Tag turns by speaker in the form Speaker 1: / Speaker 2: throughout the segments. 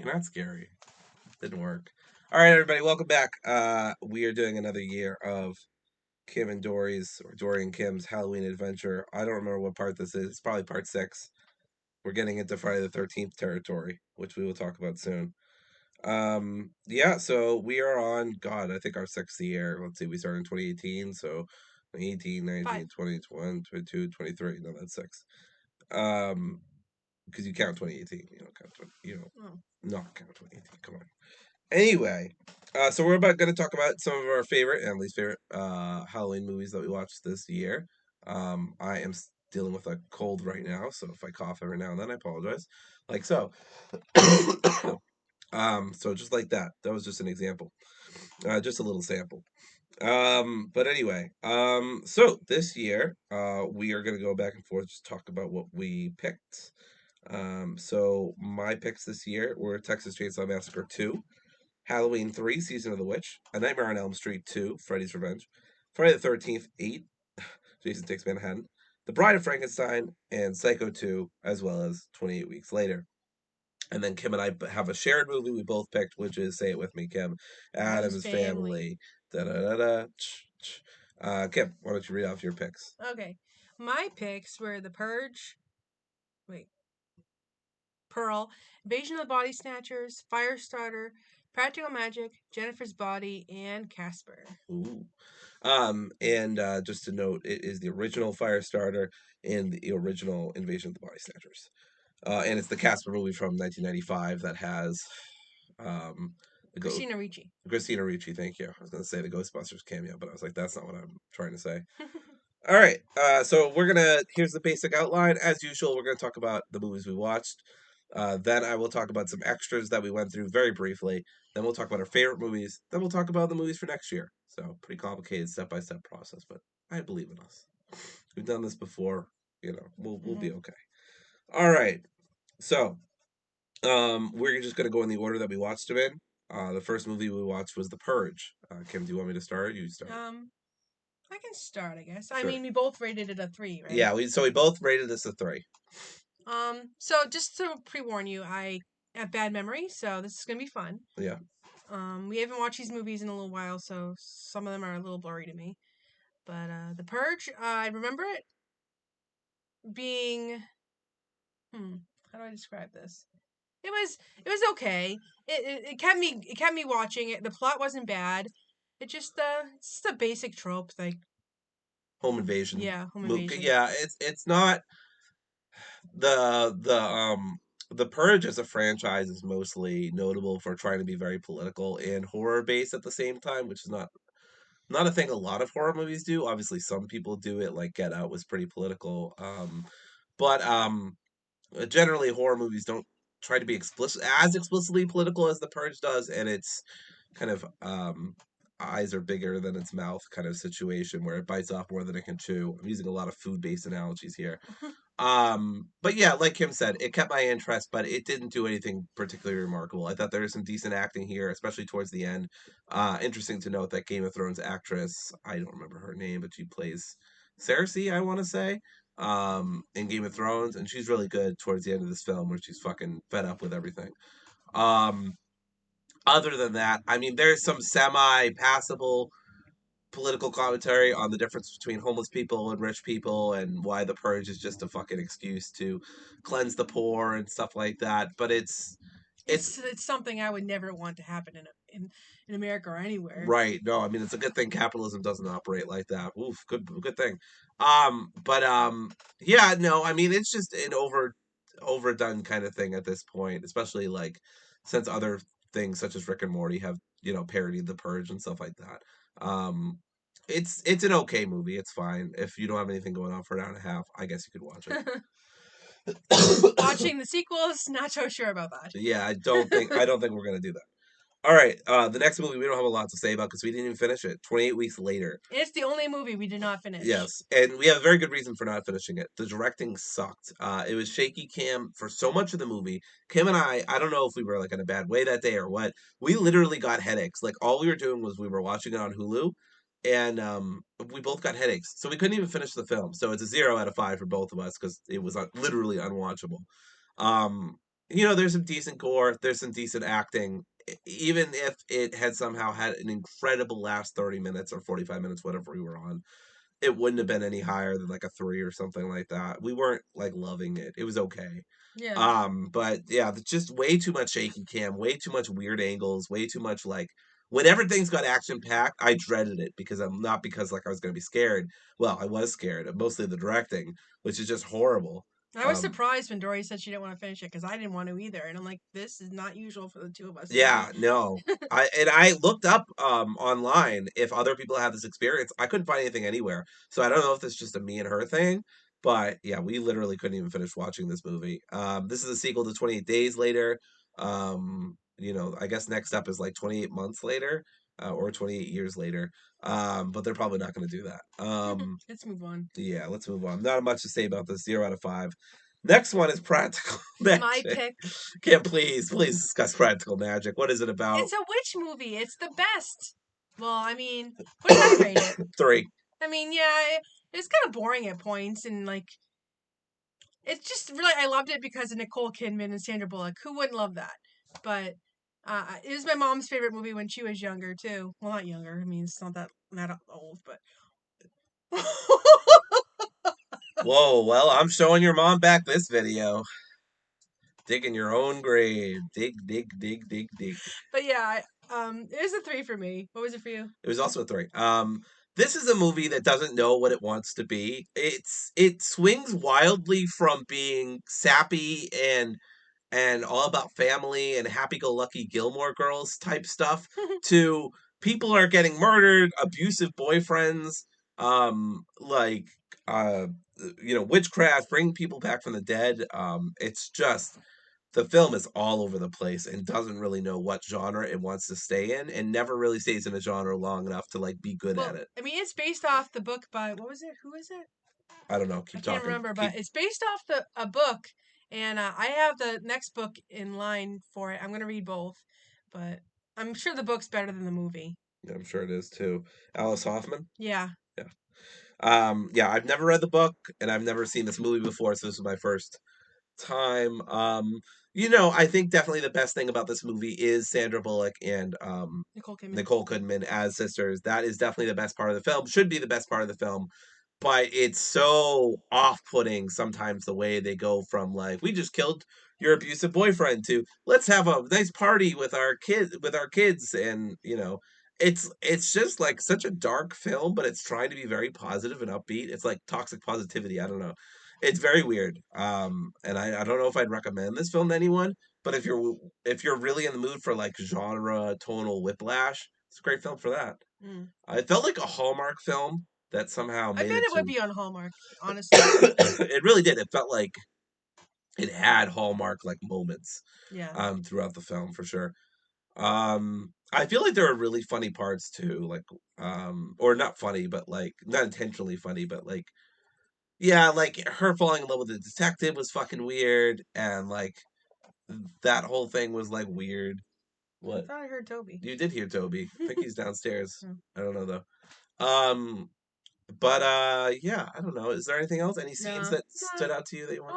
Speaker 1: You're not scary. Didn't work. All right, everybody, welcome back. We are doing another year of Kim and Dory's, or Dory and Kim's Halloween adventure. I don't remember what part this is. It's probably part 6. We're getting into Friday the 13th territory, which we will talk about soon. Yeah, so we are on, God, I think our 6th year. Let's see, we started in 2018, so 2018, 19,
Speaker 2: 5.
Speaker 1: 20, 21, 22, 23. No, that's 6. Um, because you count 2018. You don't count 20, you don't
Speaker 2: Oh.
Speaker 1: not count 2018. Come on. Anyway, so we're about going to talk about some of our favorite and least favorite Halloween movies that we watched this year. I am dealing with a cold right now, so if I cough every now and then, I apologize. Like so. So just like that. That was just an example. Just a little sample. But anyway, so this year, we are going to go back and forth, just talk about what we picked. So my picks this year were Texas Chainsaw Massacre 2, Halloween 3, Season of the Witch, A Nightmare on Elm Street 2, Freddy's Revenge, Friday the 13th 8, Jason Takes Manhattan, The Bride of Frankenstein, and Psycho 2, as well as 28 Weeks Later. And then Kim and I have a shared movie we both picked, which is, say it with me, Kim, Addams Family. Da da da da. Kim, why don't you read off your picks?
Speaker 2: Okay. My picks were The Purge. Wait. Pearl. Invasion of the Body Snatchers. Firestarter. Practical Magic. Jennifer's Body. And Casper.
Speaker 1: Ooh. And just to note, it is the original Firestarter and the original Invasion of the Body Snatchers. And it's the Casper movie from 1995 that has
Speaker 2: Christina Ricci.
Speaker 1: Christina Ricci. Thank you. I was going to say the Ghostbusters cameo, but I was like, that's not what I'm trying to say. All right. So here's the basic outline. As usual, we're gonna talk about the movies we watched. Then I will talk about some extras that we went through very briefly. Then we'll talk about our favorite movies. Then we'll talk about the movies for next year. So pretty complicated step-by-step process, but I believe in us. We've done this before. We'll be okay. All right. So we're just gonna go in the order that we watched them in. The first movie we watched was The Purge. Kim, do you want me to start? You start.
Speaker 2: I can start, I guess. I
Speaker 1: Sure.
Speaker 2: mean, we both rated it a 3, right?
Speaker 1: Yeah. We both rated this a 3.
Speaker 2: So just to pre-warn you, I have bad memory, so this is gonna be fun.
Speaker 1: Yeah.
Speaker 2: We haven't watched these movies in a little while, so some of them are a little blurry to me. But The Purge, I remember it being how do I describe this? It was okay. It kept me watching it. The plot wasn't bad. It's just a basic trope, like
Speaker 1: Home invasion.
Speaker 2: home invasion.
Speaker 1: Yeah, it's not the Purge as a franchise is mostly notable for trying to be very political and horror based at the same time, which is not a thing a lot of horror movies do. Obviously, some people do it, like Get Out was pretty political. But generally horror movies don't try to be explicitly political as The Purge does, and it's kind of eyes are bigger than its mouth kind of situation where it bites off more than it can chew. I'm using a lot of food based analogies here. But yeah, like Kim said, it kept my interest, but it didn't do anything particularly remarkable. I thought there was some decent acting here, especially towards the end. Interesting to note that Game of Thrones actress, I don't remember her name, but she plays Cersei, I want to say, in Game of Thrones, and she's really good towards the end of this film where she's fucking fed up with everything. Um, Other than that, I mean, there's some semi-passable political commentary on the difference between homeless people and rich people and why the purge is just a fucking excuse to cleanse the poor and stuff like that. But it's
Speaker 2: It's something I would never want to happen in America or anywhere.
Speaker 1: right. No, I mean it's a good thing capitalism doesn't operate like that. Oof, good thing. But yeah, no, I mean it's just an overdone kind of thing at this point, especially like since other things such as Rick and Morty have, parodied the purge and stuff like that. Um it's an okay movie. It's fine. If you don't have anything going on for an hour and a half, I guess you could watch it.
Speaker 2: Watching the sequels, not so sure about that.
Speaker 1: Yeah, I don't think we're gonna do that. All right, the next movie we don't have a lot to say about because we didn't even finish it. 28 weeks later.
Speaker 2: It's the only movie we did not finish.
Speaker 1: Yes, and we have a very good reason for not finishing it. The directing sucked. It was shaky cam for so much of the movie. Kim and I don't know if we were like in a bad way that day or what. We literally got headaches. Like all we were doing was we were watching it on Hulu, and we both got headaches, so we couldn't even finish the film. So it's a 0 out of 5 for both of us because it was literally unwatchable. Um, there's some decent gore, there's some decent acting. Even if it had somehow had an incredible last 30 minutes or 45 minutes, whatever we were on, it wouldn't have been any higher than like a 3 or something like that. We weren't like loving it. It was okay.
Speaker 2: Yeah.
Speaker 1: But yeah, just way too much shaky cam, way too much weird angles, way too much like when everything's got action packed, I dreaded it because I'm not because like I was gonna be scared. Well, I was scared, mostly the directing, which is just horrible.
Speaker 2: I was
Speaker 1: Um,
Speaker 2: surprised when Dory said she didn't want to finish it because I didn't want to either. And I'm like, this is not usual for the two of us to do.
Speaker 1: Yeah, no. I looked up online if other people have this experience. I couldn't find anything anywhere. So I don't know if this is just a me and her thing, but yeah, we literally couldn't even finish watching this movie. This is a sequel to 28 Days Later. I guess next up is like 28 months later, or 28 years later. But they're probably not going to do that.
Speaker 2: Let's move on.
Speaker 1: Yeah, let's move on. Not much to say about this. 0 out of 5. Next one is Practical
Speaker 2: My
Speaker 1: Magic.
Speaker 2: pick.
Speaker 1: Can't please discuss Practical Magic. What is it about?
Speaker 2: It's a witch movie. It's the best. Well, I mean, what did I rate it?
Speaker 1: 3.
Speaker 2: I mean, yeah, it's kind of boring at points, and like, it's just really, I loved it because of Nicole Kidman and Sandra Bullock. Who wouldn't love that? But it was my mom's favorite movie when she was younger too. Well, not younger. I mean, it's not that old, but.
Speaker 1: Whoa, well, I'm showing your mom back this video. Digging your own grave. Dig, dig, dig, dig, dig.
Speaker 2: But yeah, it was a 3 for me. What was it for you?
Speaker 1: It was also a 3. This is a movie that doesn't know what it wants to be. It swings wildly from being sappy and all about family and happy-go-lucky Gilmore Girls type stuff to people are getting murdered, abusive boyfriends, like uh witchcraft, bringing people back from the dead. It's just the film is all over the place and doesn't really know what genre it wants to stay in and never really stays in a genre long enough to like be good at
Speaker 2: Well,
Speaker 1: it.
Speaker 2: I mean, it's based off the book by what was it? Who is it?
Speaker 1: I don't know.
Speaker 2: I
Speaker 1: Keep
Speaker 2: can't
Speaker 1: talking.
Speaker 2: remember, but
Speaker 1: Keep.
Speaker 2: it's based off a book, and I have the next book in line for it. I'm gonna read both, but I'm sure the book's better than the movie.
Speaker 1: Yeah, I'm sure it is too. Alice Hoffman.
Speaker 2: Yeah.
Speaker 1: Yeah. Yeah, I've never read the book and I've never seen this movie before, so this is my first time. I think definitely the best thing about this movie is Sandra Bullock and
Speaker 2: Nicole Kidman.
Speaker 1: Nicole Kidman as sisters. That is definitely the best part of the film. Should be the best part of the film. But it's so off-putting sometimes the way they go from like we just killed your abusive boyfriend to let's have a nice party with our kids and it's just like such a dark film, but it's trying to be very positive and upbeat. It's like toxic positivity. I don't know. It's very weird. And I don't know if I'd recommend this film to anyone, but if you're really in the mood for like genre tonal whiplash, it's a great film for that.
Speaker 2: Mm.
Speaker 1: It felt like a Hallmark film that somehow
Speaker 2: I
Speaker 1: made
Speaker 2: bet
Speaker 1: it
Speaker 2: it would
Speaker 1: to.
Speaker 2: be on Hallmark, honestly.
Speaker 1: It really did. It felt like it had Hallmark like moments
Speaker 2: Yeah.
Speaker 1: throughout the film for sure. I feel like there are really funny parts too, like or not funny, but like not intentionally funny, but like yeah, like her falling in love with the detective was fucking weird, and like that whole thing was like weird.
Speaker 2: I
Speaker 1: What?
Speaker 2: thought I heard Toby.
Speaker 1: You did hear Toby. I think he's downstairs.
Speaker 2: Hmm.
Speaker 1: I don't know though. But yeah, I don't know. Is there anything else? Any scenes
Speaker 2: No.
Speaker 1: that stood out to you that you want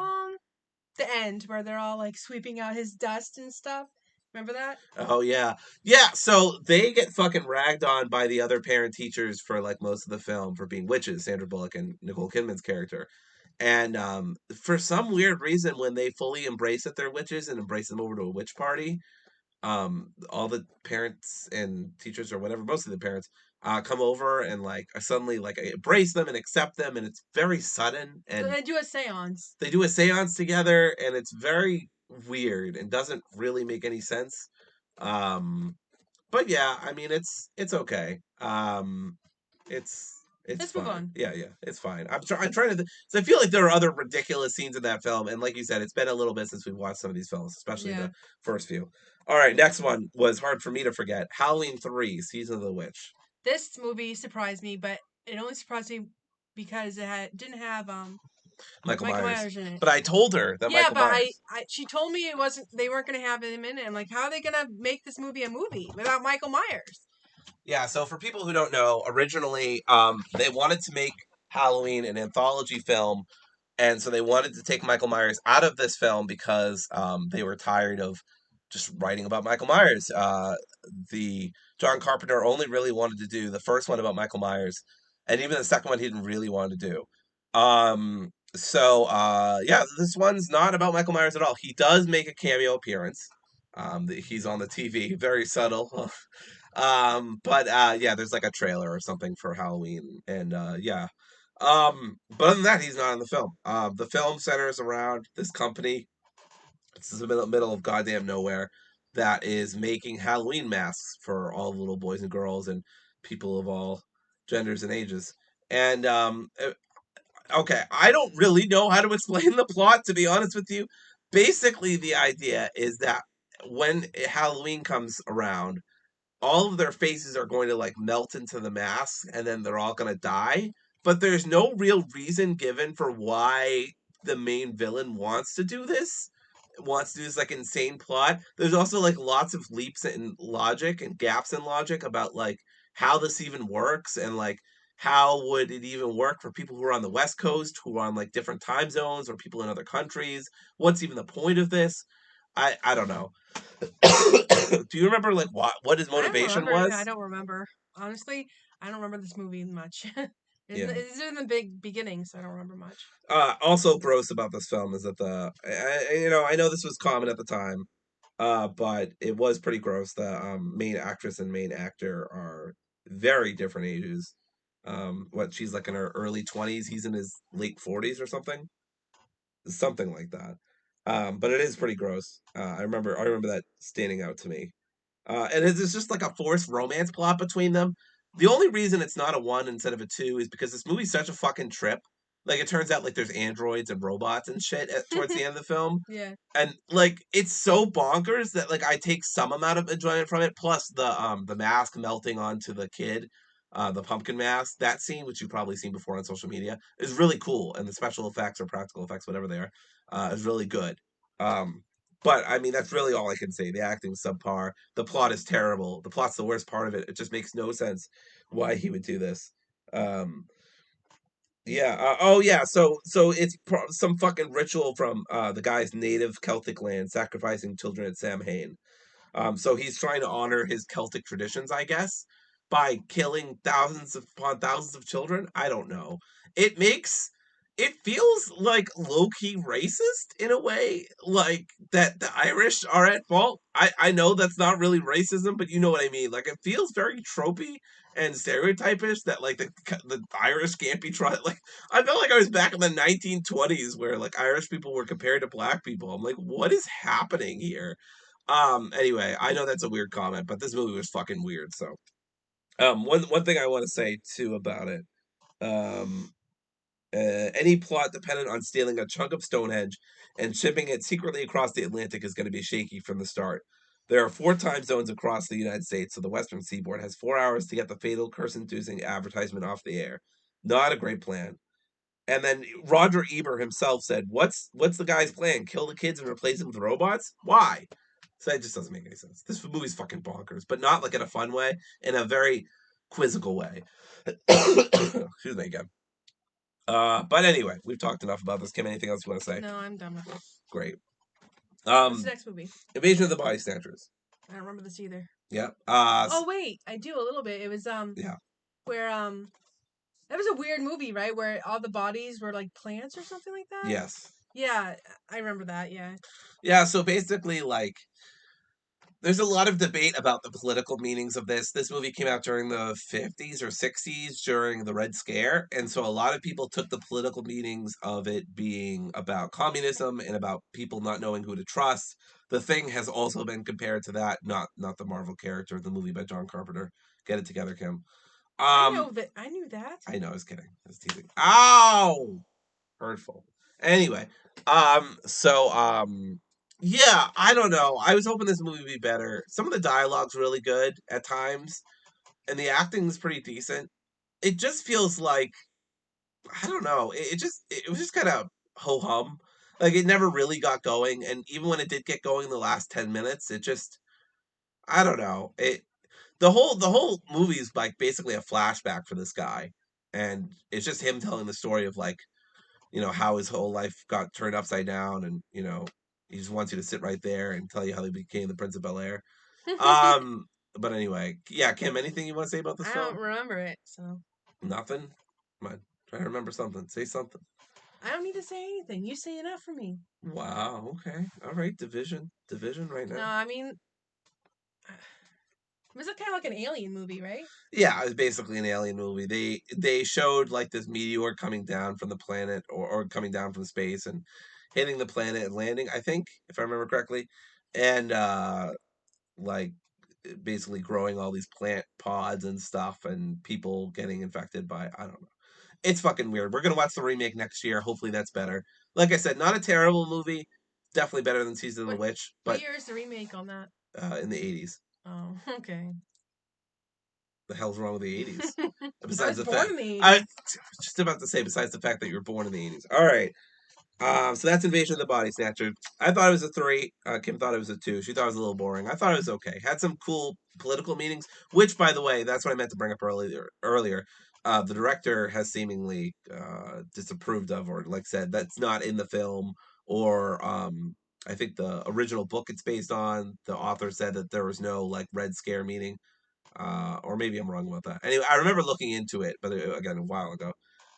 Speaker 1: to?
Speaker 2: The end where they're all like sweeping out his dust and stuff. Remember that?
Speaker 1: Oh yeah. Yeah, so they get fucking ragged on by the other parent teachers for like most of the film for being witches, Sandra Bullock and Nicole Kidman's character. And for some weird reason when they fully embrace that they're witches and embrace them over to a witch party, all the parents and teachers or whatever, most of the parents come over and like suddenly like embrace them and accept them and it's very sudden
Speaker 2: So
Speaker 1: and
Speaker 2: they do a seance.
Speaker 1: they do a seance together and it's very weird and doesn't really make any sense. Um but yeah, I mean it's okay. It's
Speaker 2: Let's move
Speaker 1: fine.
Speaker 2: on.
Speaker 1: Yeah, yeah, it's fine. I'm trying to so I feel like there are other ridiculous scenes in that film and like you said it's been a little bit since we've watched some of these films, especially
Speaker 2: Yeah.
Speaker 1: the first few. All right, next one was hard for me to forget. Halloween 3, Season of the Witch.
Speaker 2: This movie surprised me, but it only surprised me because didn't have
Speaker 1: Michael
Speaker 2: Michael
Speaker 1: Myers.
Speaker 2: Myers in it.
Speaker 1: But I told her that
Speaker 2: Yeah,
Speaker 1: Michael
Speaker 2: but
Speaker 1: Myers.
Speaker 2: she told me it wasn't. They weren't going to have him in it. I'm like, how are they going to make this movie a movie without Michael Myers?
Speaker 1: Yeah, so for people who don't know, originally they wanted to make Halloween an anthology film And so they wanted to take Michael Myers out of this film because they were tired of just writing about Michael Myers. The John Carpenter only really wanted to do the first one about Michael Myers, and even the second one he didn't really want to do. Yeah, this one's not about Michael Myers at all. He does make a cameo appearance. He's on the TV, very subtle. But yeah, there's like a trailer or something for Halloween, and yeah. But other than that, he's not in the film. The film centers around this company. It's in the middle of goddamn nowhere that is making Halloween masks for all the little boys and girls and people of all genders and ages. And okay, I don't really know how to explain the plot, to be honest with you. Basically, the idea is that when Halloween comes around, all of their faces are going to like melt into the mask and then they're all going to die, but there's no real reason given for why the main villain wants to do this like insane plot. There's also like lots of leaps in logic and gaps in logic about like how this even works, and like how would it even work for people who are on the west coast, who are on like different time zones, or people in other countries. What's even the point of this? I don't know. Do you remember like what his
Speaker 2: I don't
Speaker 1: motivation
Speaker 2: remember. I
Speaker 1: was?
Speaker 2: don't remember. Honestly, I don't remember this movie much.
Speaker 1: Yeah.
Speaker 2: It's in the big beginning, so I don't remember much.
Speaker 1: Also gross about this film is that I know this was common at the time, but it was pretty gross. The main actress and main actor are very different ages. What, she's like in her early 20s, he's in his late 40s or something like that. But it is pretty gross. I remember that standing out to me. And it's just like a forced romance plot between them. The only reason it's not a one instead of a two is because this movie's such a fucking trip. Like, it turns out like there's androids and robots and shit towards the end of the film,
Speaker 2: Yeah.
Speaker 1: and like it's so bonkers that like I take some amount of enjoyment from it. Plus the mask melting onto the kid, the pumpkin mask. That scene, which you've probably seen before on social media, is really cool, and the special effects or practical effects, whatever they are, is really good. Um, but I mean, that's really all I can say. The acting's subpar. The plot is terrible. The plot's the worst part of it. It just makes no sense why he would do this. Um, yeah. Oh, yeah. So it's some fucking ritual from the guy's native Celtic land, sacrificing children at Samhain. So he's trying to honor his Celtic traditions, I guess, by killing upon thousands of children. I don't know. It makes it feels like low key racist in a way, like that the Irish are at fault. I know that's not really racism, but you know what I mean. Like, it feels very tropey and stereotypish that like the Irish can't be tried. Like, I felt like I was back in the 1920s where like Irish people were compared to black people. I'm like, what is happening here? Anyway, I know that's a weird comment, but this movie was fucking weird. So, one thing I want to say too about it, um, any plot dependent on stealing a chunk of Stonehenge and shipping it secretly across the Atlantic is going to be shaky from the start. There are 4 time zones across the United States, so the Western Seaboard has 4 hours to get the fatal curse-inducing advertisement off the air. Not a great plan. And then Roger Ebert himself said, "What's the guy's plan? Kill the kids and replace them with robots? Why?" So it just doesn't make any sense. This movie's fucking bonkers, but not like in a fun way, in a very quizzical way. Excuse me again. But anyway, we've talked enough about this. Kim, anything else you want to say?
Speaker 2: No, I'm done with it.
Speaker 1: Great.
Speaker 2: What's the
Speaker 1: Um,
Speaker 2: next movie?
Speaker 1: Invasion of the Body Snatchers.
Speaker 2: I don't remember this either.
Speaker 1: Yeah.
Speaker 2: Oh wait, I do a little bit. It was
Speaker 1: Yeah.
Speaker 2: where that was a weird movie, right? Where all the bodies were like plants or something like that.
Speaker 1: Yes.
Speaker 2: Yeah, I remember that. Yeah.
Speaker 1: Yeah. So basically, like, there's a lot of debate about the political meanings of this. This movie came out during the 50s or 60s during the Red Scare. And so a lot of people took the political meanings of it being about communism and about people not knowing who to trust. The Thing has also been compared to that, not the Marvel character, the movie by John Carpenter. Get it together, Kim.
Speaker 2: I
Speaker 1: Um,
Speaker 2: know that. I knew that.
Speaker 1: I know, I was kidding. I was teasing. Ow! Hurtful. Anyway, yeah, I don't know. I was hoping this movie would be better. Some of the dialogue's really good at times, and the acting's pretty decent. It just feels like, I don't know. It was just kind of ho hum. Like, it never really got going, and even when it did get going in the last 10 minutes, it just, I don't know. The whole movie is like basically a flashback for this guy, and it's just him telling the story of like, how his whole life got turned upside down, and he just wants you to sit right there and tell you how he became the Prince of Bel-Air. Um, but anyway, yeah, Kim, anything you want to say about this
Speaker 2: I don't
Speaker 1: film?
Speaker 2: remember it, so
Speaker 1: Nothing. Come on, try to remember something. Say something.
Speaker 2: I don't need to say anything. You say enough for me.
Speaker 1: Wow. Okay. All right. Division right
Speaker 2: No,
Speaker 1: now.
Speaker 2: I mean, it was kind of like an alien movie, right?
Speaker 1: Yeah, it was basically an alien movie. They showed like this meteor coming down from the planet, or coming down from space and hitting the planet and landing, I think, if I remember correctly. And like basically growing all these plant pods and stuff, and people getting infected by, I don't know. It's fucking weird. We're gonna watch the remake next year. Hopefully that's better. Like I said, not a terrible movie. Definitely better than Season of the
Speaker 2: What
Speaker 1: Witch,
Speaker 2: what
Speaker 1: but
Speaker 2: year is the remake on that?
Speaker 1: in the 80s.
Speaker 2: Oh, okay.
Speaker 1: The hell's wrong with the 80s?
Speaker 2: I
Speaker 1: Besides
Speaker 2: was
Speaker 1: the
Speaker 2: born
Speaker 1: fact,
Speaker 2: in the
Speaker 1: I was
Speaker 2: 80s.
Speaker 1: just about to say, besides the fact that you were born in the 80s. All right. So that's Invasion of the Body Snatcher. I thought it was a 3. Kim thought it was a 2. She thought it was a little boring. I thought it was okay. Had some cool political meanings, which, by the way, that's what I meant to bring up earlier. The director has seemingly disapproved of, or like said that's not in the film, or I think the original book it's based on, the author said that there was no like Red Scare meaning. Or maybe I'm wrong about that. Anyway, I remember looking into it, but again, a while ago.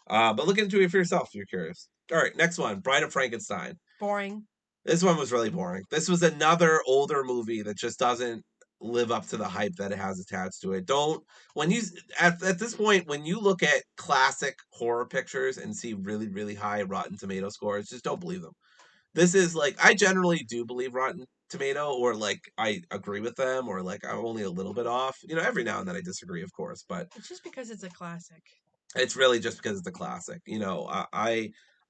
Speaker 1: But look into it for yourself if you're curious. All right, next one, Bride of Frankenstein.
Speaker 2: Boring.
Speaker 1: This one was really boring. This was another older movie that just doesn't live up to the hype that it has attached to it. Don't when you at this point when you look at classic horror pictures and see really really high Rotten Tomato scores, just don't believe them. This is like I generally do believe Rotten Tomato, or like I agree with them, or like I'm only a little bit off. Every now and then I disagree, of course, but
Speaker 2: It's just because it's a classic.
Speaker 1: it's really just because it's a classic.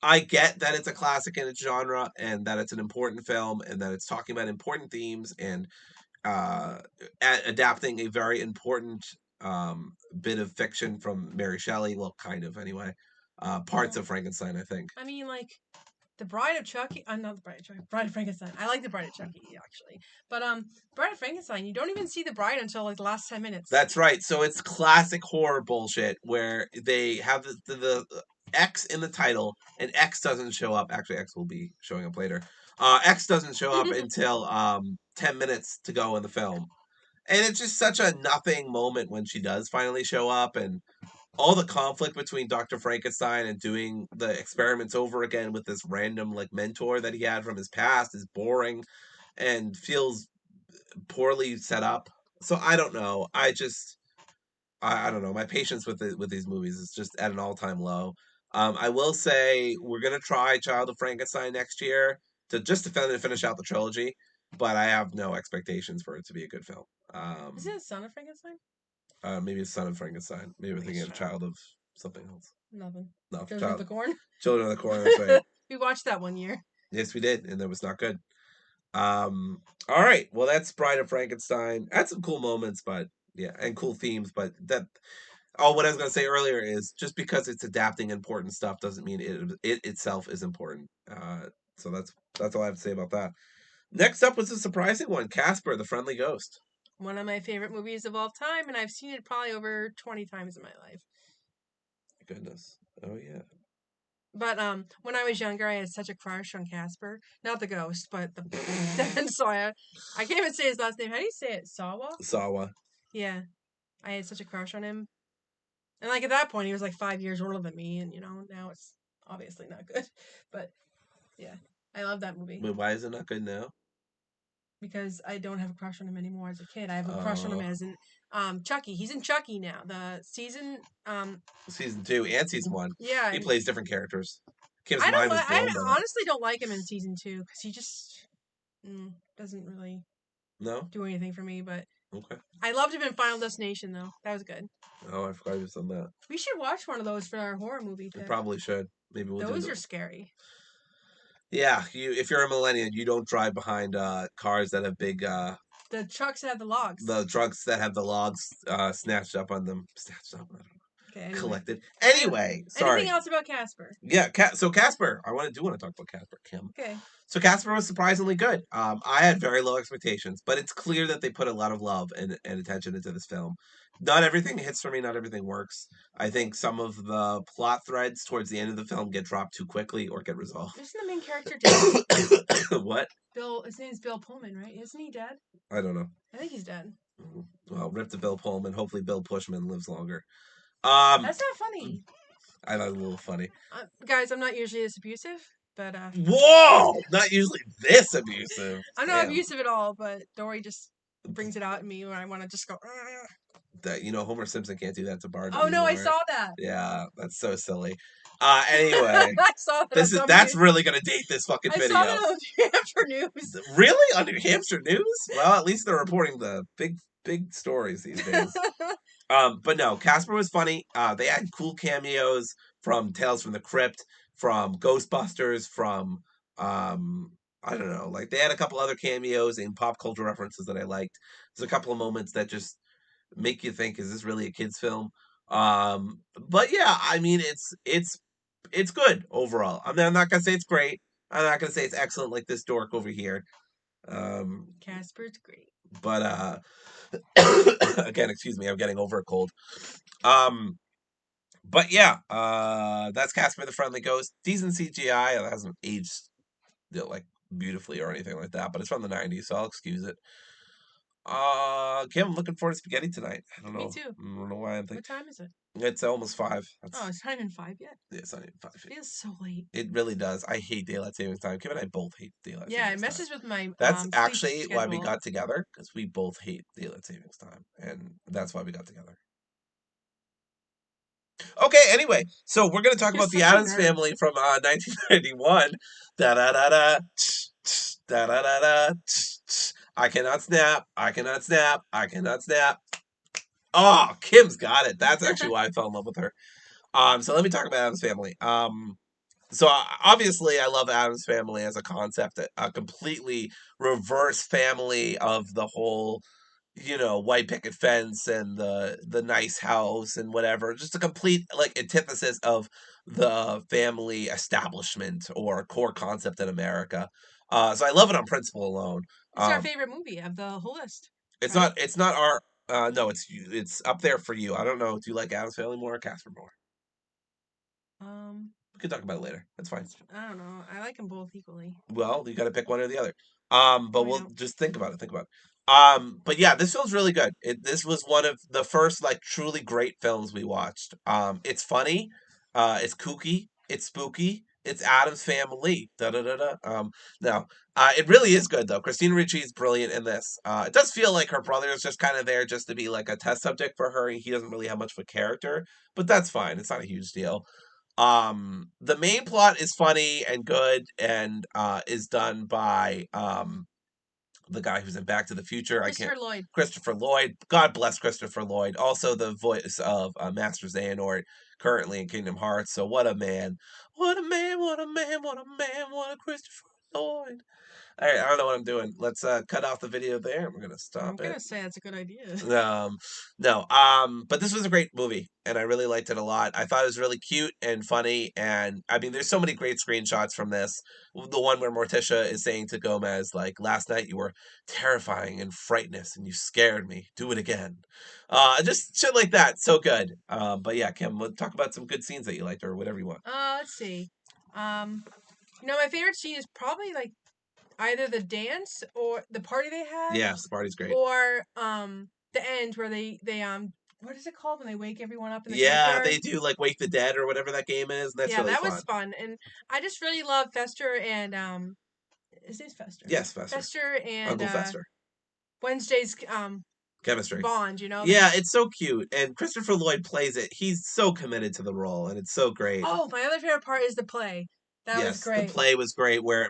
Speaker 1: I get that it's a classic in its genre, and that it's an important film, and that it's talking about important themes, and uh, adapting a very important bit of fiction from Mary Shelley. Well, kind of anyway. Parts
Speaker 2: Well,
Speaker 1: of Frankenstein, I think.
Speaker 2: I mean, like the Bride of Chucky. Not the Bride of Chucky. Bride of Frankenstein. I like the Bride of Chucky actually, but Bride of Frankenstein. You don't even see the bride until like the last 10 minutes.
Speaker 1: That's right. So it's classic horror bullshit where they have the X in the title, and X doesn't show up. Actually, X will be showing up later. X doesn't show up until 10 minutes to go in the film. And it's just such a nothing moment when she does finally show up, and all the conflict between Dr. Frankenstein and doing the experiments over again with this random like mentor that he had from his past is boring and feels poorly set up. So I don't know. I don't know. My patience with these movies is just at an all time low. I will say we're gonna try Child of Frankenstein next year to finish out the trilogy, but I have no expectations for it to be a good film.
Speaker 2: Is it Son of Frankenstein?
Speaker 1: Maybe it's Son of Frankenstein. Maybe
Speaker 2: I
Speaker 1: we're
Speaker 2: think it's
Speaker 1: thinking of
Speaker 2: Child.
Speaker 1: Child of something else.
Speaker 2: Nothing.
Speaker 1: No,
Speaker 2: Children of the Corn.
Speaker 1: Children of the Corn. That's right.
Speaker 2: We watched that one year.
Speaker 1: Yes, we did, and that was not good. All right. Well, that's Bride of Frankenstein. Had some cool moments, but yeah, and cool themes, but that. Oh, what I was gonna say earlier is just because it's adapting important stuff doesn't mean it itself is important. So that's all I have to say about that. Next up was a surprising one, Casper, the Friendly Ghost.
Speaker 2: One of my favorite movies of all time, and I've seen it probably over 20 times in my life.
Speaker 1: Goodness. Oh yeah.
Speaker 2: But when I was younger, I had such a crush on Casper. Not the ghost, but the and so I can't even say his last name. How do you say it? Sawa?
Speaker 1: Sawa.
Speaker 2: Yeah. I had such a crush on him. And like at that point he was like 5 years older than me, and now it's obviously not good. But yeah. I love that movie.
Speaker 1: Wait, why is it not good now?
Speaker 2: Because I don't have a crush on him anymore as a kid. I have a crush on him
Speaker 1: Oh,
Speaker 2: as in Chucky. He's in Chucky now. The
Speaker 1: season 2 and season 1.
Speaker 2: yeah,
Speaker 1: He
Speaker 2: and
Speaker 1: plays different characters. Kim's
Speaker 2: I don't
Speaker 1: mind was
Speaker 2: like I
Speaker 1: blown by that.
Speaker 2: honestly don't like him in season 2 cuz he just doesn't really
Speaker 1: No?
Speaker 2: do anything for me, but
Speaker 1: Okay.
Speaker 2: I loved him in Final Destination though. That was good.
Speaker 1: Oh, I forgot he was on that.
Speaker 2: We should watch one of those for our horror movie
Speaker 1: We
Speaker 2: pick.
Speaker 1: probably should. Maybe we'll do
Speaker 2: Those
Speaker 1: that.
Speaker 2: are scary.
Speaker 1: Yeah, if you're a millennial, you don't drive behind cars that have big
Speaker 2: The trucks that have the logs.
Speaker 1: the trucks that have the logs snatched up on them. Snatched up, I don't know.
Speaker 2: Okay, anyway.
Speaker 1: Collected. Anyway,
Speaker 2: Anything
Speaker 1: sorry.
Speaker 2: else about Casper?
Speaker 1: Yeah, so Casper, I want to talk about Casper, Kim.
Speaker 2: Okay.
Speaker 1: So Casper was surprisingly good. I had very low expectations, but it's clear that they put a lot of love and attention into this film. not everything hits for me. Not everything works. I think some of the plot threads towards the end of the film get dropped too quickly or get resolved.
Speaker 2: Isn't the main character dead?
Speaker 1: What?
Speaker 2: Bill, his name's Bill Pullman, right? Isn't he dead?
Speaker 1: I don't know.
Speaker 2: I think he's dead.
Speaker 1: Well, rip to Bill Pullman. Hopefully, Bill Pushman lives longer.
Speaker 2: That's not funny.
Speaker 1: I thought it was a little funny.
Speaker 2: Guys, I'm not usually this abusive, but
Speaker 1: Whoa! Not usually this abusive.
Speaker 2: I'm not
Speaker 1: Damn.
Speaker 2: abusive at all. But Dory just brings it out in me when I want to just go.
Speaker 1: That Homer Simpson can't do that to Bart
Speaker 2: Oh no, I
Speaker 1: anymore.
Speaker 2: saw that.
Speaker 1: Yeah, that's so silly. Anyway,
Speaker 2: I saw that.
Speaker 1: that's really gonna date this fucking
Speaker 2: I
Speaker 1: video.
Speaker 2: saw that on New Hampshire News.
Speaker 1: Really, on New Hampshire News? Well, at least they're reporting the big stories these days. But no, Casper was funny. They had cool cameos from Tales from the Crypt, from Ghostbusters, from I don't know, like they had a couple other cameos and pop culture references that I liked. There's a couple of moments that just make you think, is this really a kids film? But yeah, I mean, it's good overall. I mean, I'm not gonna say it's great. I'm not gonna say it's excellent like this dork over here.
Speaker 2: Casper's great.
Speaker 1: But again, excuse me, I'm getting over a cold. But yeah, that's Casper the Friendly Ghost. Decent CGI. It hasn't aged like beautifully or anything like that, but it's from the '90s, so I'll excuse it. Kim, I'm looking forward to spaghetti tonight. I don't know.
Speaker 2: Me too.
Speaker 1: I don't know why I'm thinking.
Speaker 2: What time is it?
Speaker 1: It's almost 5.
Speaker 2: Oh, it's not even 5 yet.
Speaker 1: Yeah, it's not even 5.
Speaker 2: It feels so late.
Speaker 1: It really does. I hate daylight savings time. Kim and I both hate daylight savings time.
Speaker 2: Yeah, it messes with my
Speaker 1: That's
Speaker 2: sleep
Speaker 1: actually why we
Speaker 2: schedule.
Speaker 1: got together, because we both hate daylight savings time, and that's why we got together. Okay, anyway, so we're going to talk
Speaker 2: You're
Speaker 1: about the
Speaker 2: such a
Speaker 1: Addams
Speaker 2: nerd.
Speaker 1: Family from 1991. Da da da da da da da da. I cannot snap. I cannot snap. I cannot snap. Oh, Kim's got it. That's actually why I fell in love with her. So let me talk about Addams Family. So obviously I love Addams Family as a concept, a completely reverse family of the whole, white picket fence and the nice house and whatever. Just a complete like antithesis of the family establishment or core concept in America. So I love it on principle alone.
Speaker 2: It's our favorite movie of the whole list.
Speaker 1: It's
Speaker 2: right?
Speaker 1: not our no, it's up there for you. I don't know. Do you like Addams Family more or Casper more? We can talk about it later. That's fine.
Speaker 2: I don't know. I like them both equally.
Speaker 1: Well, you got to pick one or the other. But we'll
Speaker 2: know.
Speaker 1: just think about it. Think about it. But yeah, this feels really good. This was one of the first like truly great films we watched. It's funny, it's kooky, it's spooky, it's Addams Family. Da da da da. No, it really is good though. Christina Ricci is brilliant in this. It does feel like her brother is just kind of there just to be like a test subject for her. He doesn't really have much of a character, but that's fine. It's not a huge deal. The main plot is funny and good and is done by the guy who's in Back to the Future.
Speaker 2: Lloyd.
Speaker 1: Christopher Lloyd. God bless Christopher Lloyd. Also the voice of Master Xehanort currently in Kingdom Hearts. So what a man. What a man, what a man, what a man, what a Christopher Lloyd. All right, I don't know what I'm doing. Let's cut off the video there. We're gonna stop
Speaker 2: I'm
Speaker 1: it.
Speaker 2: gonna say that's a good idea.
Speaker 1: No. But this was a great movie, and I really liked it a lot. I thought it was really cute and funny, and I mean, there's so many great screenshots from this. The one where Morticia is saying to Gomez, like, "Last night you were terrifying and frightenous, and you scared me. Do it again." Just shit like that. So good. But yeah, Kim, we'll talk about some good scenes that you liked, or whatever you want.
Speaker 2: Let's see. My favorite scene is probably like either the dance or the party they had.
Speaker 1: Yeah, the party's great.
Speaker 2: Or the end where they what is it called when they wake everyone up in the
Speaker 1: Yeah,
Speaker 2: graveyard?
Speaker 1: they do like Wake the Dead or whatever that game is. That's really
Speaker 2: that
Speaker 1: fun.
Speaker 2: was fun, and I just really love Fester and his name's Fester.
Speaker 1: Yes, Fester.
Speaker 2: Fester and
Speaker 1: Uncle Fester.
Speaker 2: Wednesday's
Speaker 1: chemistry
Speaker 2: bond,
Speaker 1: Yeah, it's so cute, and Christopher Lloyd plays it. He's so committed to the role, and it's so great.
Speaker 2: Oh, my other favorite part is the play. That was great.
Speaker 1: The play was great, where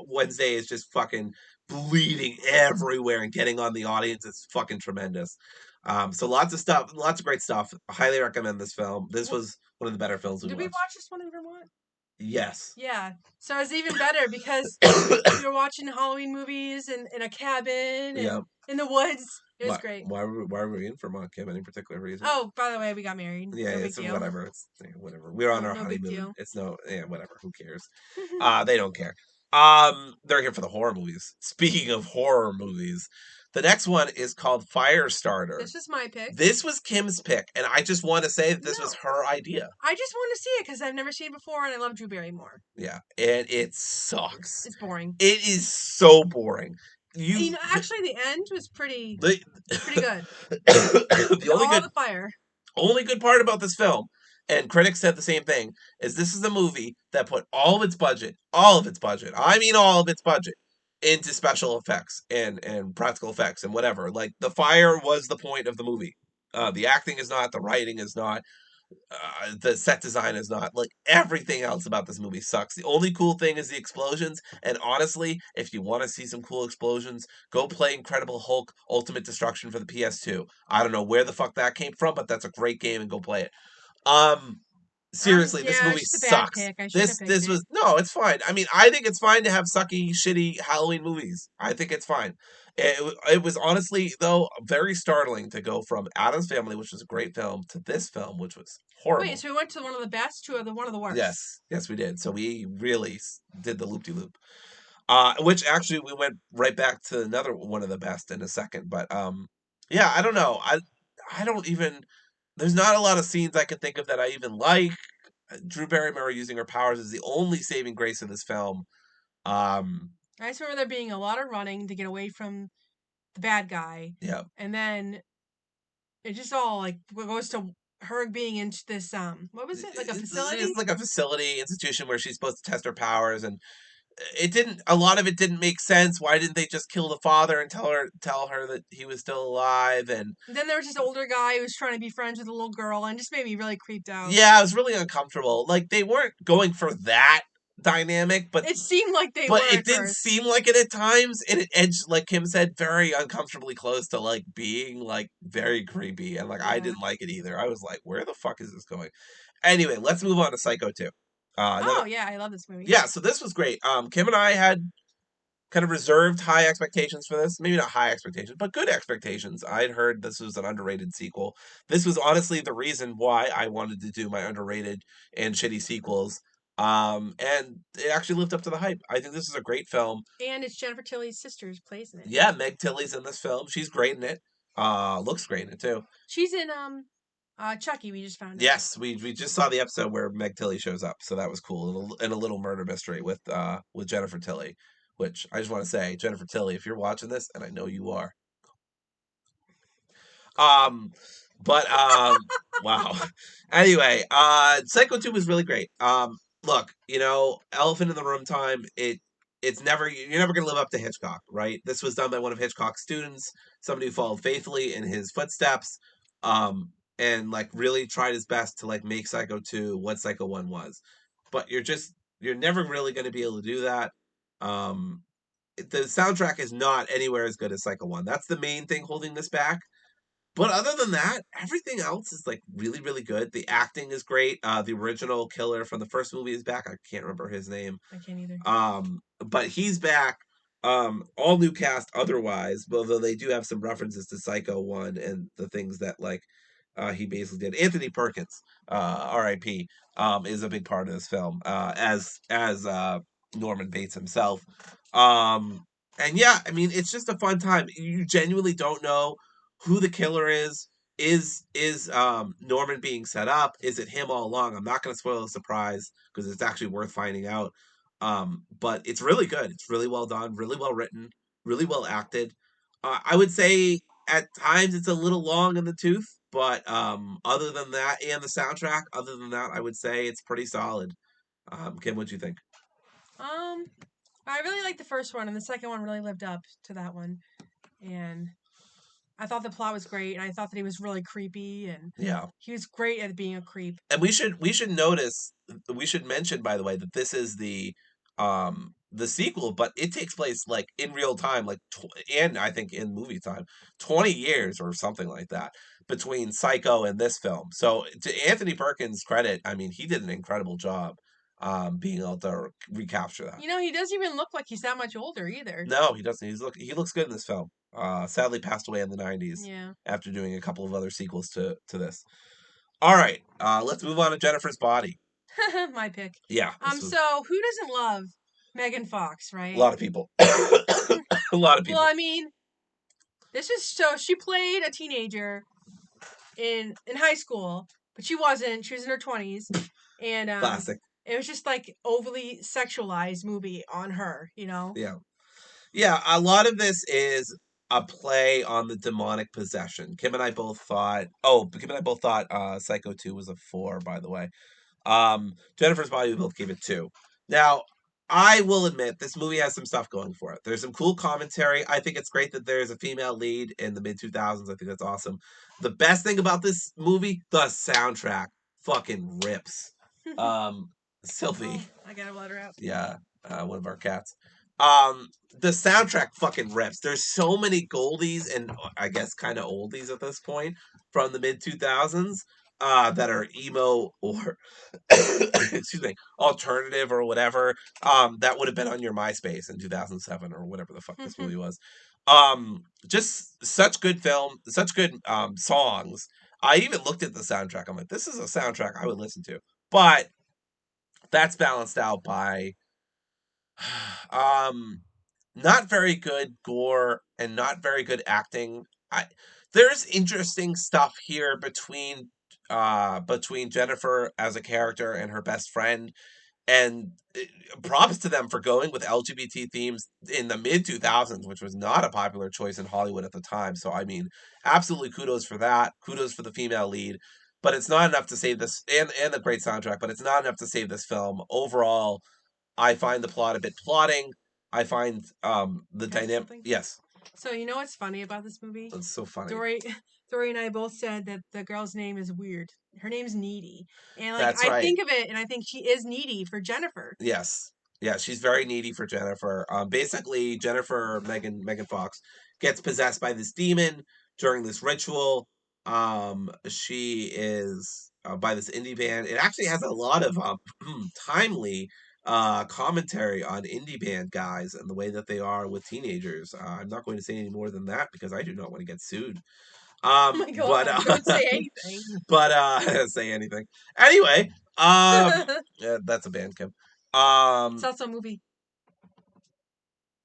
Speaker 1: Wednesday is just fucking bleeding everywhere and getting on the audience. It's fucking tremendous. So lots of stuff, lots of great stuff. I highly recommend this film. This was one of the better films we watched.
Speaker 2: Did we watch this one in Vermont?
Speaker 1: Yes.
Speaker 2: Yeah. So it's even better because we were watching Halloween movies in a cabin and in the woods. It was great.
Speaker 1: Why were we in Vermont, Kim? Any particular reason?
Speaker 2: Oh, by the way, we got married.
Speaker 1: Yeah,
Speaker 2: no big
Speaker 1: it's
Speaker 2: deal.
Speaker 1: whatever. It's whatever. We're on our honeymoon. It's whatever. Who cares? They don't care. They're here for the horror movies. Speaking of horror movies, The next one is called Firestarter.
Speaker 2: This was my pick.
Speaker 1: This was Kim's pick, and I just want to say that this was her idea.
Speaker 2: I just want to see it because I've never seen it before, and I love Drew Barrymore.
Speaker 1: Yeah, and it sucks.
Speaker 2: It's boring.
Speaker 1: It is so boring.
Speaker 2: Actually, the end was pretty good.
Speaker 1: The
Speaker 2: The fire.
Speaker 1: Only good part about this film, and critics said the same thing, is this is a movie that put all of its budget, I mean all of its budget, into special effects and practical effects and whatever. Like, the fire was the point of the movie. The acting is not, the writing is not, the set design is not. Like, everything else about this movie sucks. The only cool thing is the explosions, and honestly, if you want to see some cool explosions, go play Incredible Hulk Ultimate Destruction for the PS2. I don't know where the fuck that came from, but that's a great game, and go play it. Seriously, this movie sucks. This was no, it's fine. I mean, I think it's fine to have sucky, shitty Halloween movies. I think it's fine. It was honestly, though, very startling to go from Addams Family, which was a great film, to this film, which was horrible.
Speaker 2: Wait, so we went to one of the best to one of the worst.
Speaker 1: Yes, we did. So we really did the loop-de-loop. Which actually we went right back to another one of the best in a second. But yeah, I don't know. I don't even. There's not a lot of scenes I can think of that I even like. Drew Barrymore using her powers is the only saving grace of this film.
Speaker 2: I just remember there being a lot of running to get away from the bad guy.
Speaker 1: Yeah.
Speaker 2: And then it just all like goes to her being into this what was it? Like a facility?
Speaker 1: It's like a facility institution where she's supposed to test her powers, and a lot of it didn't make sense. Why didn't they just kill the father and tell her that he was still alive? And
Speaker 2: then there was this older guy who was trying to be friends with a little girl, and just made me really creeped out.
Speaker 1: Yeah, I was really uncomfortable. Like, they weren't going for that dynamic, but
Speaker 2: it seemed like they were. But
Speaker 1: it did seem like it at times, and it edged, like Kim said, very uncomfortably close to like being like very creepy, and like I didn't like it either. I was like, where the fuck is this going? Anyway, let's move on to Psycho 2.
Speaker 2: Yeah, I love this movie.
Speaker 1: Yeah, so this was great. Kim and I had kind of reserved high expectations for this. Maybe not high expectations, but good expectations. I'd heard this was an underrated sequel. This was honestly the reason why I wanted to do my underrated and shitty sequels. And it actually lived up to the hype. I think this is a great film.
Speaker 2: And it's Jennifer Tilly's sister who plays in it.
Speaker 1: Yeah, Meg Tilly's in this film. She's great in it. Looks great in it too.
Speaker 2: She's in Chucky. We just found out.
Speaker 1: Yes, we just saw the episode where Meg Tilly shows up, so that was cool. And a little murder mystery with Jennifer Tilly, which I just want to say, Jennifer Tilly, if you're watching this, and I know you are. Wow. Anyway, Psycho 2 was really great. Look, elephant in the room time. You're never gonna live up to Hitchcock, right? This was done by one of Hitchcock's students, somebody who followed faithfully in his footsteps, and like really tried his best to like make Psycho 2 what Psycho 1 was. But you're never really gonna be able to do that. The soundtrack is not anywhere as good as Psycho 1. That's the main thing holding this back. But other than that, everything else is like really, really good. The acting is great. The original killer from the first movie is back. I can't remember his name.
Speaker 2: I can't either.
Speaker 1: But he's back. All new cast otherwise, although they do have some references to Psycho 1 and the things that like he basically did. Anthony Perkins, R.I.P., is a big part of this film, as Norman Bates himself. And yeah, I mean, it's just a fun time. You genuinely don't know who the killer is. Is Norman being set up? Is it him all along? I'm not going to spoil the surprise because it's actually worth finding out. But it's really good. It's really well done, really well written, really well acted. I would say at times it's a little long in the tooth, but other than that, and the soundtrack, other than that, I would say it's pretty solid. Kim, what'd you think?
Speaker 2: I really liked the first one, and the second one really lived up to that one. And I thought the plot was great, and I thought that he was really creepy, and he was great at being a creep.
Speaker 1: And we should mention, by the way, that this is the sequel, but it takes place like in real time, like and I think in movie time, 20 years or something like that between Psycho and this film. So to Anthony Perkins' credit, I mean, he did an incredible job being able to recapture that.
Speaker 2: He doesn't even look like he's that much older either.
Speaker 1: No, he doesn't. He looks good in this film. Sadly passed away in the 90s after doing a couple of other sequels to this. All right, let's move on to Jennifer's Body.
Speaker 2: My pick.
Speaker 1: Yeah.
Speaker 2: So who doesn't love Megan Fox, right?
Speaker 1: A lot of people. A lot of people.
Speaker 2: Well, I mean, This is so she played a teenager in high school, but she wasn't. She was in her 20s, and
Speaker 1: Classic.
Speaker 2: it was just like overly sexualized movie on her.
Speaker 1: Yeah. Yeah, a lot of this is a play on the demonic possession. Kim and I both thought. Oh, Kim and I both thought Psycho 2 was a 4, by the way. Jennifer's Body, we both gave it 2. Now, I will admit this movie has some stuff going for it. There's some cool commentary. I think it's great that there's a female lead in the mid 2000s. I think that's awesome. The best thing about this movie, the soundtrack fucking rips. Um, Sylvie,
Speaker 2: I gotta let her out.
Speaker 1: yeah, one of our cats. Um, the soundtrack fucking rips. There's so many goldies and I guess kind of oldies at this point from the mid 2000s that are emo or excuse me, alternative or whatever. That would have been on your MySpace in 2007 or whatever the fuck this movie was. Just such good film, such good songs. I even looked at the soundtrack. I'm like, this is a soundtrack I would listen to, but that's balanced out by um not very good gore and not very good acting. I There's interesting stuff here between Jennifer as a character and her best friend, and props to them for going with LGBT themes in the mid 2000s, which was not a popular choice in Hollywood at the time. So I mean, absolutely kudos for that. Kudos for the female lead. But it's not enough to save this, and the great soundtrack, but it's not enough to save this film. Overall, I find the plot a bit plotting. I find the
Speaker 2: Can I say
Speaker 1: dynamic.
Speaker 2: something?
Speaker 1: Yes,
Speaker 2: So you know what's funny about this movie?
Speaker 1: that's so funny.
Speaker 2: Dory, Dory and I both said that the girl's name is weird. Her name's Needy, and like
Speaker 1: That's
Speaker 2: I
Speaker 1: right.
Speaker 2: think of it, and I think she is needy for Jennifer.
Speaker 1: Yes. Yeah, she's very needy for Jennifer. Basically, Jennifer Megan Fox gets possessed by this demon during this ritual. She is by this indie band. It actually has a lot of timely commentary on indie band guys and the way that they are with teenagers. I'm not going to say any more than that because I do not want to get sued.
Speaker 2: Oh my
Speaker 1: But
Speaker 2: god! Don't say anything.
Speaker 1: but say anything. Anyway, yeah, that's a band, Kim.
Speaker 2: It's
Speaker 1: Um,
Speaker 2: also a movie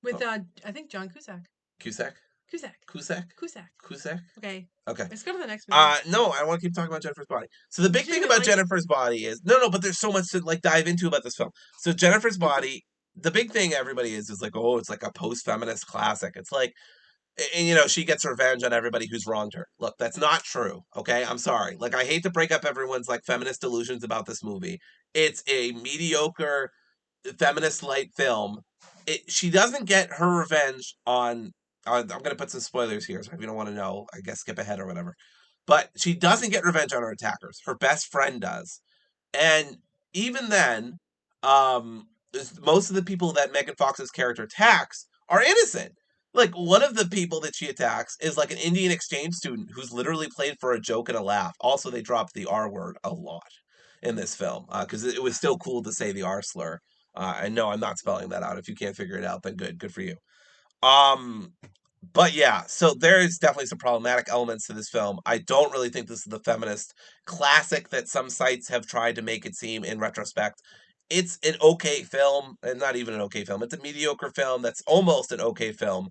Speaker 2: with
Speaker 1: oh,
Speaker 2: I think John Cusack.
Speaker 1: Cusack,
Speaker 2: Cusack.
Speaker 1: Cusack,
Speaker 2: Cusack.
Speaker 1: Cusack.
Speaker 2: Okay.
Speaker 1: Okay.
Speaker 2: Let's go to the next movie.
Speaker 1: No, I want to keep talking about Jennifer's Body. So the big
Speaker 2: You didn't
Speaker 1: thing
Speaker 2: even
Speaker 1: about
Speaker 2: like it.
Speaker 1: Jennifer's Body is no, but there's so much to like dive into about this film. So Jennifer's Body, the big thing everybody is like, oh, it's like a post-feminist classic. It's like, and she gets revenge on everybody who's wronged her. Look, that's not true. Okay, I'm sorry. Like, I hate to break up everyone's like feminist delusions about this movie. It's a mediocre feminist light film. She doesn't get her revenge on. I'm going to put some spoilers here, so if you don't want to know, I guess skip ahead or whatever. But she doesn't get revenge on her attackers. Her best friend does, and even then, um, most of the people that Megan Fox's character attacks are innocent. Like, one of the people that she attacks is like an Indian exchange student who's literally played for a joke and a laugh. Also, they dropped the R word a lot in this film because it was still cool to say the R slur. And no, I'm not spelling that out. If you can't figure it out, then good for you. Um, but yeah, so there is definitely some problematic elements to this film. I don't really think this is the feminist classic that some sites have tried to make it seem in retrospect. It's an okay film, and not even an okay film. It's a mediocre film that's almost an okay film,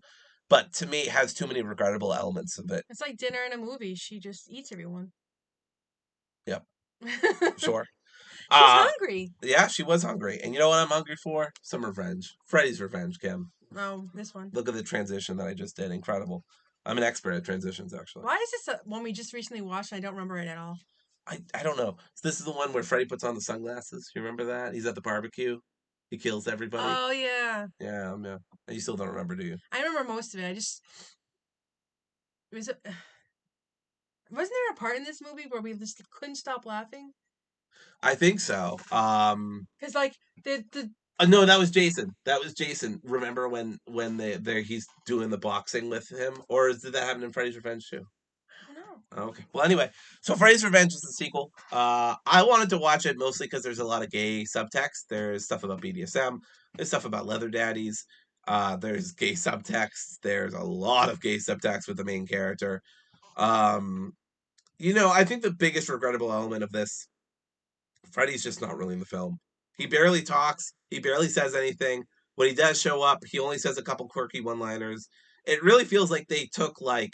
Speaker 1: but to me, it has too many regrettable elements of it.
Speaker 2: It's like dinner and a movie. She just eats everyone.
Speaker 1: Yep,
Speaker 2: She's
Speaker 1: sure. Uh,
Speaker 2: hungry.
Speaker 1: yeah, she was hungry. And you know what I'm hungry for? Some revenge. Freddy's Revenge, Kim.
Speaker 2: Oh, this one.
Speaker 1: Look at the transition that I just did. Incredible. I'm an expert at transitions, actually.
Speaker 2: Why is this one we just recently watched? And I don't remember it at all.
Speaker 1: I don't know. So this is the one where Freddy puts on the sunglasses. You remember that? He's at the barbecue. He kills everybody.
Speaker 2: Oh yeah.
Speaker 1: Yeah, yeah. And you still don't remember, do you?
Speaker 2: I remember most of it. It was. Wasn't there a part in this movie where we just couldn't stop laughing?
Speaker 1: I think so.
Speaker 2: Because like the
Speaker 1: No, that was Jason. That was Jason. Remember when he's doing the boxing with him, or did that happen in Freddy's Revenge too?
Speaker 2: I don't know.
Speaker 1: Okay. Well, anyway, so Freddy's Revenge is the sequel. I wanted to watch it mostly because there's a lot of gay subtext. There's stuff about BDSM. There's stuff about leather daddies. There's gay subtext. There's a lot of gay subtext with the main character. Um, I think the biggest regrettable element of this, Freddy's just not really in the film. He barely talks. He barely says anything. When he does show up, he only says a couple quirky one-liners. it really feels like they took like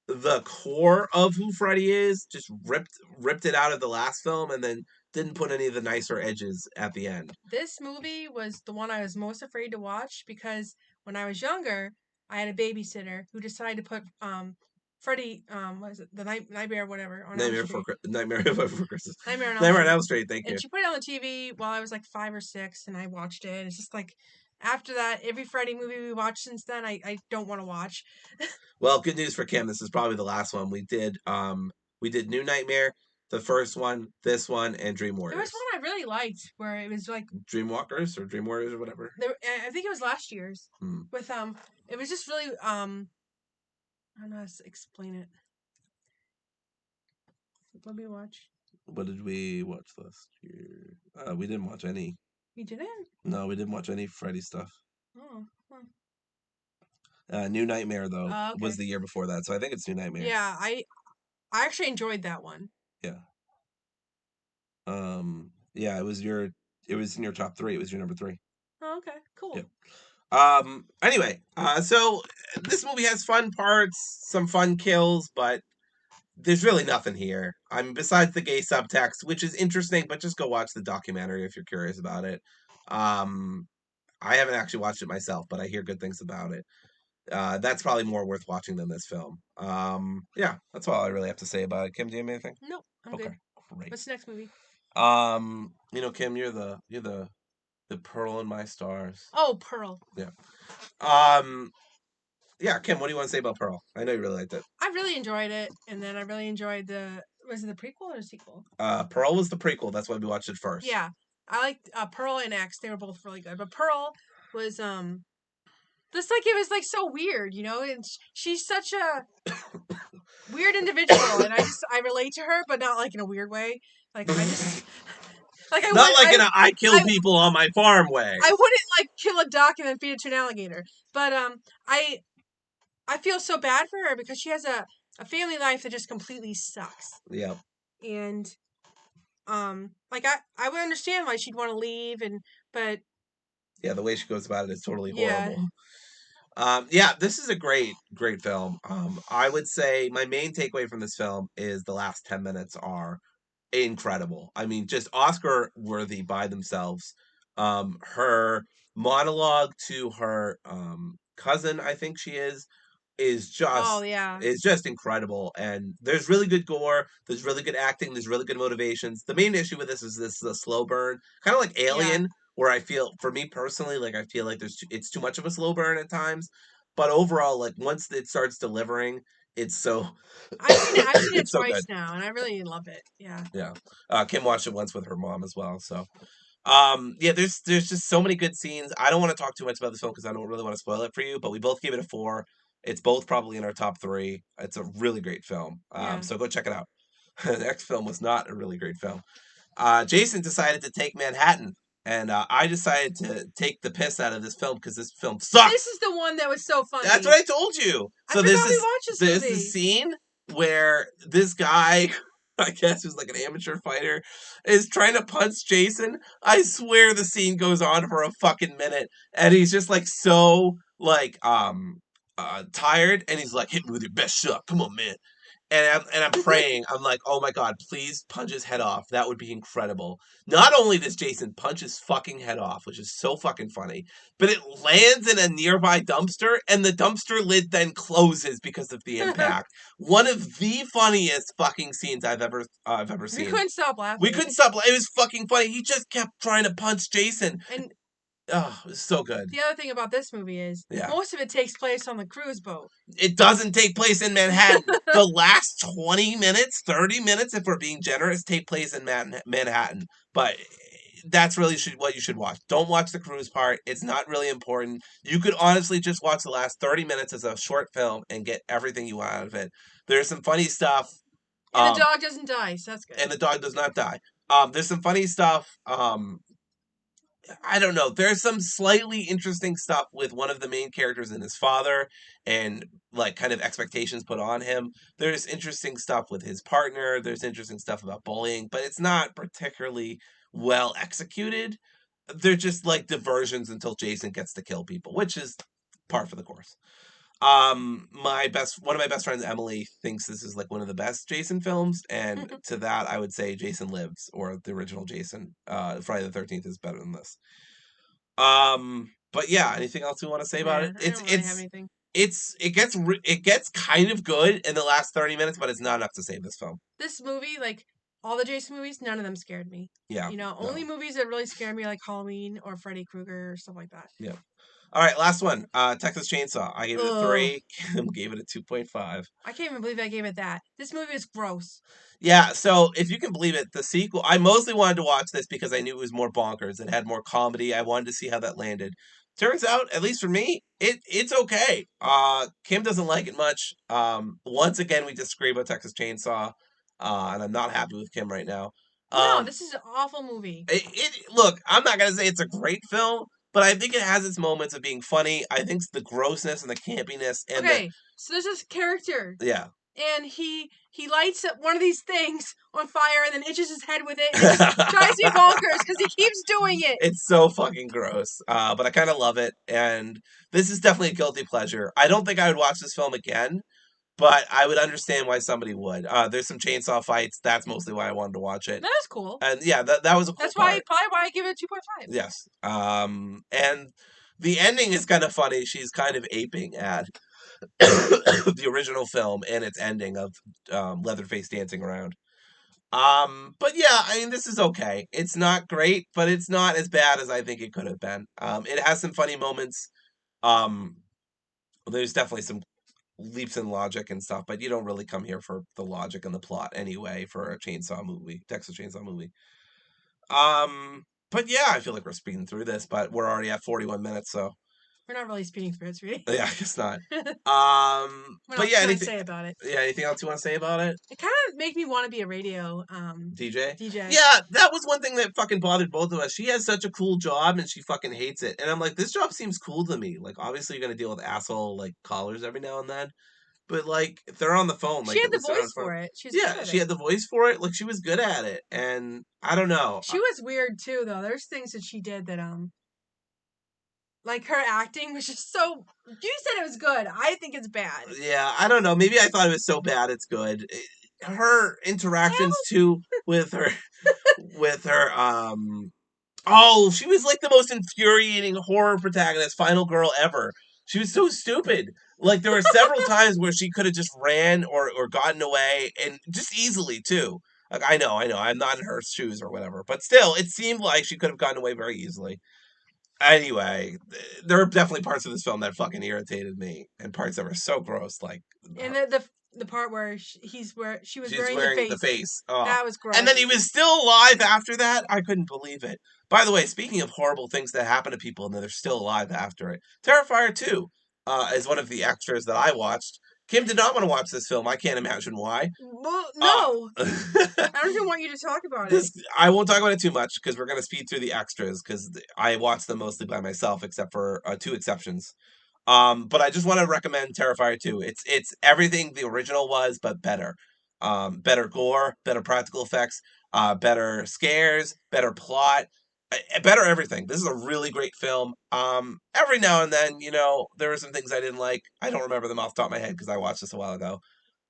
Speaker 1: the core of who Freddy is, just ripped it out of the last film, and then didn't put any of the nicer edges at the end.
Speaker 2: This movie was the one I was most afraid to watch because when I was younger, I had a babysitter who decided to put Freddy, what is it, the Nightmare, whatever, on Elm Street.
Speaker 1: Nightmare Before Christmas.
Speaker 2: Nightmare on Elm
Speaker 1: Nightmare on
Speaker 2: Street.
Speaker 1: Elm Street. Thank you.
Speaker 2: And she put it on the TV while I was like 5 or 6, and I watched it. It's just like after that, every Freddy movie we watched since then, I don't want to watch.
Speaker 1: Well, good news for Kim. This is probably the last one we did. We did New Nightmare, the first one, this one, and Dream
Speaker 2: There
Speaker 1: Warriors.
Speaker 2: was one I really liked where it was like
Speaker 1: Dreamwalkers or Dream Warriors or whatever.
Speaker 2: I think it was last year's with it was just really I don't know how to explain it. What did we watch?
Speaker 1: What did we watch last year? We didn't watch any.
Speaker 2: We didn't?
Speaker 1: No, we didn't watch any Freddy stuff.
Speaker 2: Oh.
Speaker 1: New Nightmare though
Speaker 2: Okay.
Speaker 1: was the year before that, so I think it's New Nightmare.
Speaker 2: Yeah, I actually enjoyed that one.
Speaker 1: Yeah. Yeah, it was in your top 3. It was your number 3.
Speaker 2: Oh, okay, cool.
Speaker 1: Yeah. Anyway, so this movie has fun parts, some fun kills, but there's really nothing here. I mean, besides the gay subtext, which is interesting, but just go watch the documentary if you're curious about it. I haven't actually watched it myself, but I hear good things about it. That's probably more worth watching than this film. Yeah, that's all I really have to say about it. Kim, do you have anything?
Speaker 2: No, I'm good.
Speaker 1: Great.
Speaker 2: What's the next movie?
Speaker 1: Kim, you're the pearl in my stars.
Speaker 2: Oh, Pearl.
Speaker 1: Yeah. Yeah, Kim, what do you want to say about Pearl? I know you really liked it.
Speaker 2: I really enjoyed it, and then I really enjoyed was it the prequel or the sequel?
Speaker 1: Pearl was the prequel. That's why we watched it first.
Speaker 2: Yeah, I liked Pearl and X. They were both really good, but Pearl was just like it was like so weird, you know. And she's such a weird individual, and I relate to her, but not like in a weird way. Like I just like
Speaker 1: I kill people on my farm way.
Speaker 2: I wouldn't like kill a duck and then feed it to an alligator, but I feel so bad for her because she has a family life that just completely sucks.
Speaker 1: Yeah.
Speaker 2: And like I would understand why she'd want to leave, but
Speaker 1: yeah, the way she goes about it is totally horrible. Yeah, this is a great film. I would say my main takeaway from this film is the last 10 minutes are incredible. I mean, just Oscar worthy by themselves. Her monologue to her cousin, I think she is just incredible. And there's really good gore, there's really good acting, there's really good motivations. The main issue with this is a slow burn, kind of like Alien, where I feel, for me personally, like I feel like it's too much of a slow burn at times. But overall, like once it starts delivering, it's so.
Speaker 2: I've seen it twice now, and I really love it. Yeah.
Speaker 1: Yeah. Kim watched it once with her mom as well. So, yeah, there's just so many good scenes. I don't want to talk too much about this film because I don't really want to spoil it for you. But we both gave it a 4. It's both probably in our top 3. It's a really great film. So go check it out. The next film was not a really great film. Jason decided to take Manhattan. And I decided to take the piss out of this film because this film sucks.
Speaker 2: This is the one that was so funny.
Speaker 1: That's what I told you. So
Speaker 2: we watched this movie.
Speaker 1: This scene where this guy, I guess who's like an amateur fighter, is trying to punch Jason. I swear the scene goes on for a fucking minute, and he's just like so like tired, and he's like, "Hit me with your best shot, come on, man." And I'm praying. I'm like, oh my god, please punch his head off. That would be incredible. Not only does Jason punch his fucking head off, which is so fucking funny, but it lands in a nearby dumpster, and the dumpster lid then closes because of the impact. One of the funniest fucking scenes I've ever seen.
Speaker 2: We couldn't stop laughing.
Speaker 1: It was fucking funny. He just kept trying to punch Jason. And oh, it was so good.
Speaker 2: The other thing about this movie is most of it takes place on the cruise boat.
Speaker 1: It doesn't take place in Manhattan. The last 20 minutes, 30 minutes, if we're being generous, take place in Manhattan. But that's really what you should watch. Don't watch the cruise part. It's not really important. You could honestly just watch the last 30 minutes as a short film and get everything you want out of it. There's some funny stuff.
Speaker 2: And the dog doesn't die, so that's good.
Speaker 1: And the dog does not die. There's some funny stuff. I don't know. There's some slightly interesting stuff with one of the main characters and his father and like kind of expectations put on him. There's interesting stuff with his partner. There's interesting stuff about bullying, but it's not particularly well executed. They're just like diversions until Jason gets to kill people, which is par for the course. One of my best friends, Emily, thinks this is like one of the best Jason films, and to that I would say Jason Lives, or the original Jason. Friday the 13th is better than this. But yeah, anything else we want to say about
Speaker 2: Nah,
Speaker 1: it?
Speaker 2: I don't really have anything.
Speaker 1: It gets kind of good in the last 30 minutes, but it's not enough to save this film.
Speaker 2: This movie, like all the Jason movies, none of them scared me.
Speaker 1: Yeah,
Speaker 2: You know, only
Speaker 1: no,
Speaker 2: movies that really scare me, like Halloween or Freddy Krueger or stuff like that.
Speaker 1: yeah. All right, last one. Texas Chainsaw. I gave it a
Speaker 2: Ugh.
Speaker 1: 3. Kim gave it a 2.5.
Speaker 2: I can't even believe I gave it that. This movie is gross.
Speaker 1: Yeah, so if you can believe it, the sequel, I mostly wanted to watch this because I knew it was more bonkers. It had more comedy. I wanted to see how that landed. Turns out, at least for me, it's okay. Kim doesn't like it much. Once again, we disagree about Texas Chainsaw, and I'm not happy with Kim right now.
Speaker 2: No,
Speaker 1: Um,
Speaker 2: this is an awful movie.
Speaker 1: Look, I'm not gonna say it's a great film, but I think it has its moments of being funny. I think the grossness and the campiness and the
Speaker 2: Okay, so there's this character,
Speaker 1: yeah.
Speaker 2: and he lights up one of these things on fire and then itches his head with it, and it just drives me bonkers because he keeps doing it.
Speaker 1: It's so fucking gross. But I kind of love it. And this is definitely a guilty pleasure. I don't think I would watch this film again, but I would understand why somebody would. There's some chainsaw fights. That's mostly why I wanted to watch it.
Speaker 2: That is cool.
Speaker 1: And yeah, that was a cool
Speaker 2: That's why
Speaker 1: part.
Speaker 2: probably why I give it a 2.5.
Speaker 1: Yes. And the ending is kind of funny. She's kind of aping at the original film and its ending of Leatherface dancing around. But yeah, I mean, this is okay. It's not great, but it's not as bad as I think it could have been. It has some funny moments. Um, there's definitely some leaps in logic and stuff, but you don't really come here for the logic and the plot anyway for a chainsaw movie, Texas Chainsaw movie. But yeah, I feel like we're speeding through this, but we're already at 41 minutes, so
Speaker 2: We're not really speeding through it, really.
Speaker 1: yeah, I guess not.
Speaker 2: What
Speaker 1: But
Speaker 2: else
Speaker 1: yeah,
Speaker 2: can I
Speaker 1: anything,
Speaker 2: say about it?
Speaker 1: yeah, anything else you want to say about it?
Speaker 2: It kind of made me want to be a radio
Speaker 1: DJ?
Speaker 2: DJ.
Speaker 1: Yeah, that was one thing that fucking bothered both of us. She has such a cool job and she fucking hates it. And I'm like, this job seems cool to me. Like, obviously you're gonna deal with asshole like callers every now and then. But like if they're on the phone,
Speaker 2: She
Speaker 1: like
Speaker 2: had
Speaker 1: at
Speaker 2: the
Speaker 1: least they're on
Speaker 2: voice
Speaker 1: phone.
Speaker 2: for it. She was good
Speaker 1: Yeah,
Speaker 2: at
Speaker 1: she
Speaker 2: it.
Speaker 1: had the voice for it. Like she was good at it. And I don't know.
Speaker 2: She was weird too, though. There's things that she did that like her acting was just so. You said it was good. I think it's bad.
Speaker 1: Yeah, I don't know. Maybe I thought it was so bad it's good. Her interactions
Speaker 2: Well,
Speaker 1: too with her oh, she was like the most infuriating horror protagonist, final girl ever. She was so stupid. Like there were several times where she could have just ran or gotten away, and just easily too. Like I know, I'm not in her shoes or whatever, but still, it seemed like she could have gotten away very easily. Anyway, there are definitely parts of this film that fucking irritated me, and parts that were so gross. Like
Speaker 2: and
Speaker 1: her,
Speaker 2: the part where she was
Speaker 1: she's
Speaker 2: wearing the
Speaker 1: wearing the
Speaker 2: face
Speaker 1: face. Oh.
Speaker 2: that was
Speaker 1: And then
Speaker 2: gross.
Speaker 1: he was still alive after that. I couldn't believe it. By the way, speaking of horrible things that happen to people and then they're still alive after it, Terrifier 2 is one of the extras that I watched. Kim did not want to watch this film. I can't imagine why.
Speaker 2: Well,
Speaker 1: Uh,
Speaker 2: no, I don't even want you to talk about it.
Speaker 1: this I won't talk about it too much because we're going to speed through the extras because I watched them mostly by myself, except for two exceptions. But I just want to recommend Terrifier 2. It's everything the original was, but better. Better gore, better practical effects, better scares, better plot, better everything. This is a really great film. Every now and then, there were some things I didn't like. I don't remember them off the top of my head because I watched this a while ago.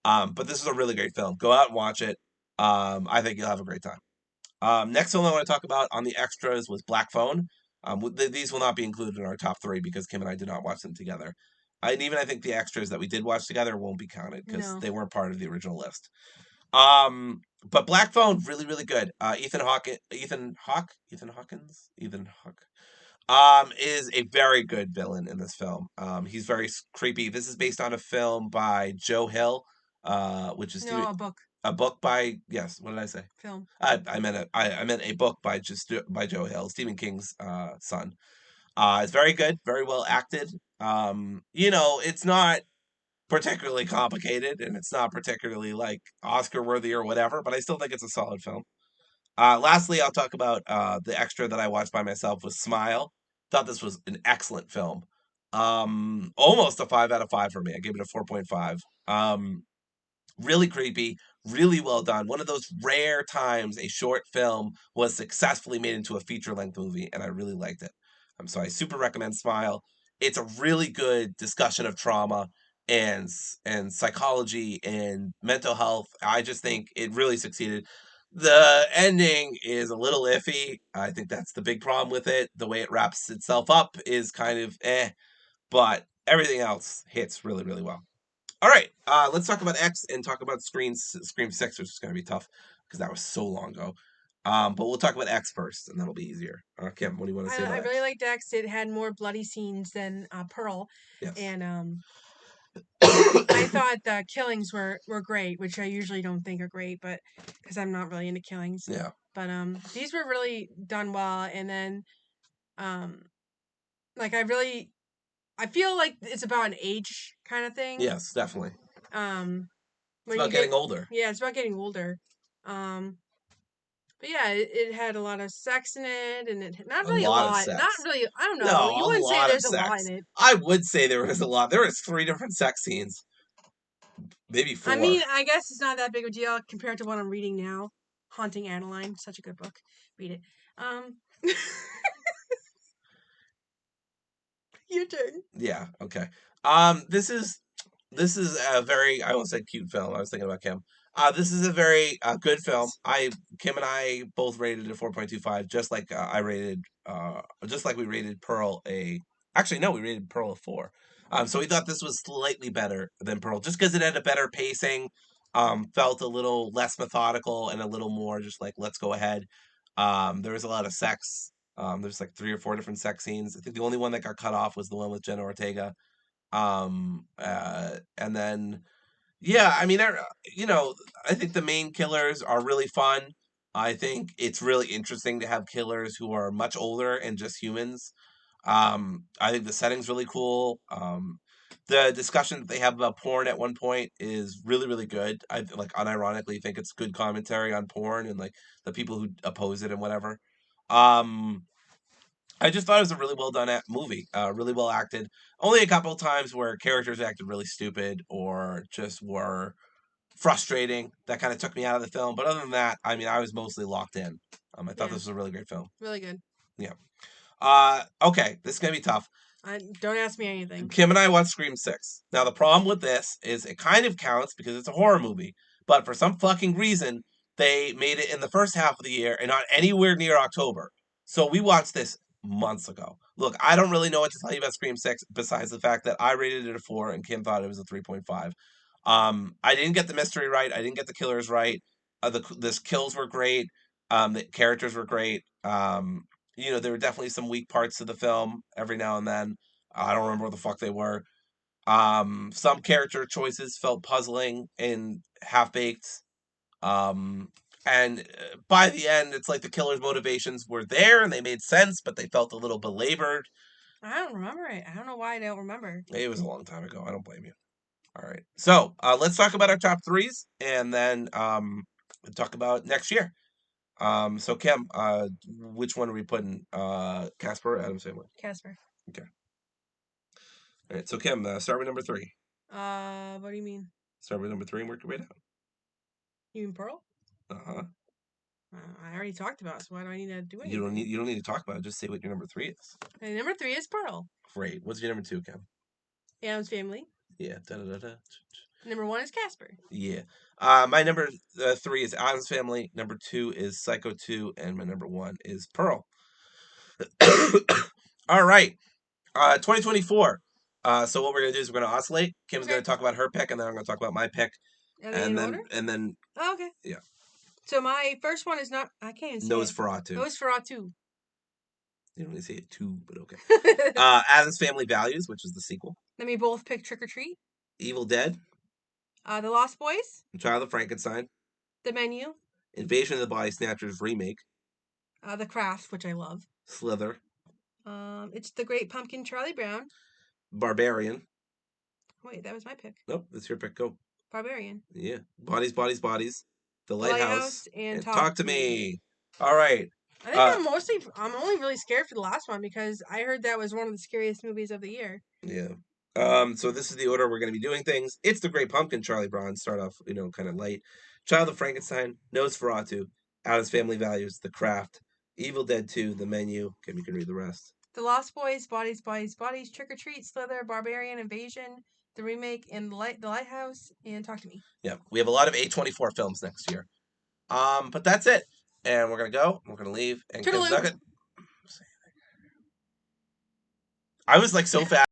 Speaker 1: But this is a really great film. Go out and watch it. I think you'll have a great time. Next film I want to talk about on the extras was Black Phone. These will not be included in our top three because Kim and I did not watch them together. And even I think the extras that we did watch together won't be counted because
Speaker 2: No,
Speaker 1: they weren't part of the original list. But Black Phone, really, really good. Ethan Hawke, is a very good villain in this film. He's very creepy. This is based on a film by Joe Hill, which is
Speaker 2: no, a book,
Speaker 1: a book by yes. What did I say?
Speaker 2: film.
Speaker 1: I meant a book by Joe Hill, Stephen King's son. It's very good, very well acted. It's not particularly complicated and it's not particularly like Oscar worthy or whatever, but I still think it's a solid film. Lastly, I'll talk about the extra that I watched by myself was Smile. Thought this was an excellent film. Almost a 5 out of 5 for me. I gave it a 4.5. Really creepy, really well done. One of those rare times a short film was successfully made into a feature length movie, and I really liked it. So I super recommend Smile. it's a really good discussion of trauma and psychology and mental health. I just think it really succeeded. The ending is a little iffy. I think that's the big problem with it. The way it wraps itself up is kind of but everything else hits really, really well. All right, let's talk about X and talk about Scream 6, which is going to be tough because that was so long ago. But we'll talk about X first, and that'll be easier. Kim, what do you want to say
Speaker 2: I
Speaker 1: about
Speaker 2: really
Speaker 1: X?
Speaker 2: liked X. It had more bloody scenes than Pearl,
Speaker 1: Yes.
Speaker 2: and I thought the killings were great, which I usually don't think are great, but because I'm not really into killings.
Speaker 1: Yeah.
Speaker 2: But these were really done well, and then um, like I feel like it's about an age kind of thing.
Speaker 1: Yes, definitely.
Speaker 2: Um,
Speaker 1: It's
Speaker 2: when you
Speaker 1: about
Speaker 2: get
Speaker 1: getting older.
Speaker 2: yeah, it's about getting older. Um, but yeah, it had a lot of sex in it, and it not
Speaker 1: A
Speaker 2: really a
Speaker 1: lot of
Speaker 2: lot. Not
Speaker 1: sex.
Speaker 2: really. I don't
Speaker 1: No,
Speaker 2: know. You
Speaker 1: a
Speaker 2: wouldn't say
Speaker 1: lot of
Speaker 2: there's a lot in
Speaker 1: sex.
Speaker 2: it.
Speaker 1: I would say there was a lot. There was 3 different sex scenes, maybe
Speaker 2: I
Speaker 1: 4.
Speaker 2: mean, I guess it's not that big of a deal compared to what I'm reading now. Haunting Adeline, such a good book. Read it. Um, your turn.
Speaker 1: Yeah. Okay. This is a very, I won't say cute film. I was thinking about Kim. This is a very good film. Kim and I both rated it a 4.25, just like we rated Pearl a. Actually, no, we rated Pearl a 4. So we thought this was slightly better than Pearl, just because it had a better pacing. Felt a little less methodical and a little more just like let's go ahead. There was a lot of sex. There's like 3 or 4 different sex scenes. I think the only one that got cut off was the one with Jenna Ortega. And then yeah, I mean, I think the main killers are really fun. I think it's really interesting to have killers who are much older and just humans. I think the setting's really cool. The discussion that they have about porn at one point is really, really good. I like unironically think it's good commentary on porn and like the people who oppose it and whatever. Um, I just thought it was a really well done movie, really well acted. Only a couple of times where characters acted really stupid or just were frustrating. That kind of took me out of the film. But other than that, I mean, I was mostly locked in. I thought
Speaker 2: Yeah,
Speaker 1: this was a really great film.
Speaker 2: really good.
Speaker 1: Yeah. Okay, this is gonna be tough.
Speaker 2: Don't ask me anything.
Speaker 1: Kim and I watched Scream 6. Now, the problem with this is it kind of counts because it's a horror movie, but for some fucking reason, they made it in the first half of the year and not anywhere near October. So we watched this months ago. Look, I don't really know what to tell you about Scream 6 besides the fact that I rated it a 4 and Kim thought it was a 3.5. I didn't get the mystery right. I didn't get the killers right. The kills were great. The characters were great. There were definitely some weak parts to the film every now and then. I don't remember what the fuck they were. Some character choices felt puzzling and half baked. And by the end, it's like the killer's motivations were there and they made sense, but they felt a little belabored.
Speaker 2: I don't remember it. I don't know why I don't remember.
Speaker 1: It was a long time ago. I don't blame you. All right. So let's talk about our top threes and then talk about next year. So Kim, which one are we putting? Casper or Addams Family?
Speaker 2: Casper.
Speaker 1: Okay. All right. So Kim, start with number 3.
Speaker 2: What do you mean?
Speaker 1: Start with number 3 and work your way down.
Speaker 2: You mean Pearl?
Speaker 1: Uh-huh.
Speaker 2: I already talked about it, so why do I need to do anything?
Speaker 1: You don't need to talk about it. Just say what your number 3 is.
Speaker 2: And number 3 is Pearl.
Speaker 1: Great. What's your number 2, Kim?
Speaker 2: Addams Family.
Speaker 1: Yeah. Da da da da.
Speaker 2: Number 1 is Casper.
Speaker 1: Yeah. My number 3 is Addams Family. Number 2 is Psycho 2, and my number 1 is Pearl. All right. 2024. So what we're gonna do is we're gonna oscillate. Kim's
Speaker 2: Okay.
Speaker 1: gonna talk about her pick, and then I'm gonna talk about my pick.
Speaker 2: Are they in
Speaker 1: then
Speaker 2: order?
Speaker 1: and then
Speaker 2: Oh, okay.
Speaker 1: yeah.
Speaker 2: So my first one is not. I can't even say it.
Speaker 1: Nosferatu.
Speaker 2: Nosferatu.
Speaker 1: You don't really say it too, but okay. Addams Family Values, which is the sequel.
Speaker 2: Then we both pick Trick or Treat.
Speaker 1: Evil Dead.
Speaker 2: The Lost Boys.
Speaker 1: Child of Frankenstein.
Speaker 2: The Menu.
Speaker 1: Invasion of the Body Snatchers remake.
Speaker 2: The Craft, which I love.
Speaker 1: Slither.
Speaker 2: It's The Great Pumpkin, Charlie Brown.
Speaker 1: Barbarian.
Speaker 2: Wait, that was my pick.
Speaker 1: Nope, that's your pick. Go.
Speaker 2: Barbarian.
Speaker 1: Yeah. Bodies, Bodies, Bodies. The
Speaker 2: Lighthouse
Speaker 1: Lighthouse.
Speaker 2: and
Speaker 1: Talk to Me. All right.
Speaker 2: I think I'm only really scared for the last one because I heard that was one of the scariest movies of the year.
Speaker 1: Yeah. So this is the order we're going to be doing things. It's The Great Pumpkin, Charlie Brown. Start off, kind of light. Child of Frankenstein, Nosferatu, Addams Family Values, The Craft, Evil Dead 2, The Menu. Okay, you can read the rest.
Speaker 2: The Lost Boys, Bodies, Bodies, Bodies, Trick or Treat, Slither, Barbarian Invasion, the remake, and the Lighthouse, and Talk to Me.
Speaker 1: Yeah, we have a lot of A24 films next year. But that's it. And we're gonna go. We're gonna leave. And because
Speaker 2: Toodaloo!
Speaker 1: I was like so fast.